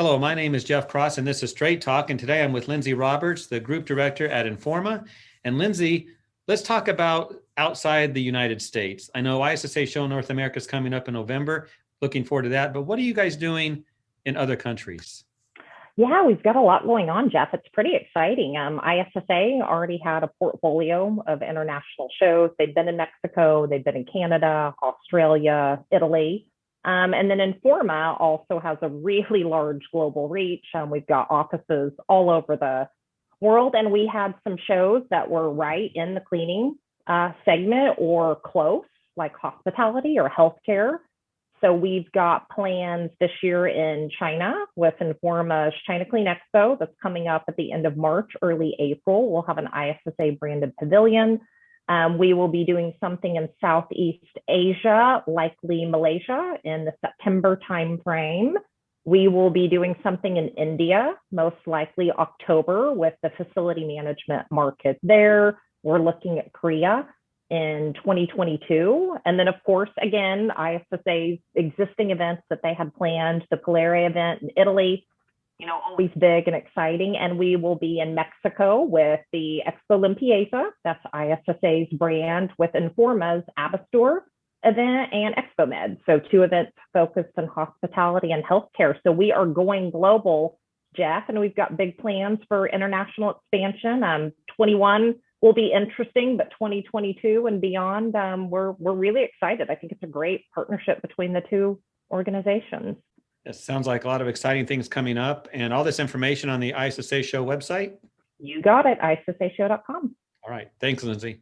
Hello, my name is Jeff Cross, and this is Straight Talk. And today I'm with Lindsay Roberts, the Group Director at Informa. And Lindsay, let's talk about outside the United States. I know ISSA Show North America is coming up in November. Looking forward to that. But what are you guys doing in other countries? Yeah, we've got a lot going on, Jeff. It's pretty exciting. ISSA already had a portfolio of international shows. They've been in Mexico, they've been in Canada, Australia, Italy. And then Informa also has a really large global reach. We've got offices all over the world, and we had some shows that were right in the cleaning segment or close, like hospitality or healthcare. So we've got plans this year in China with Informa's China Clean Expo that's coming up at the end of March, early April. We'll have an ISSA branded pavilion. We will be doing something in Southeast Asia, likely Malaysia, in the September timeframe. We will be doing something in India, most likely October, with the facility management market there. We're looking at Korea in 2022. And then, of course, again, ISSA's existing events that they had planned, the Polare event in Italy, always big and exciting. And we will be in Mexico with the Expo Limpieza, that's ISSA's brand, with Informa's Abastor event and ExpoMed. So two events focused on hospitality and healthcare. So we are going global, Jeff, and we've got big plans for international expansion. 21 will be interesting, but 2022 and beyond, we're really excited. I think it's a great partnership between the two organizations. It sounds like a lot of exciting things coming up, and all this information on the ISSA Show website. You got it, issashow.com. All right. Thanks, Lindsay.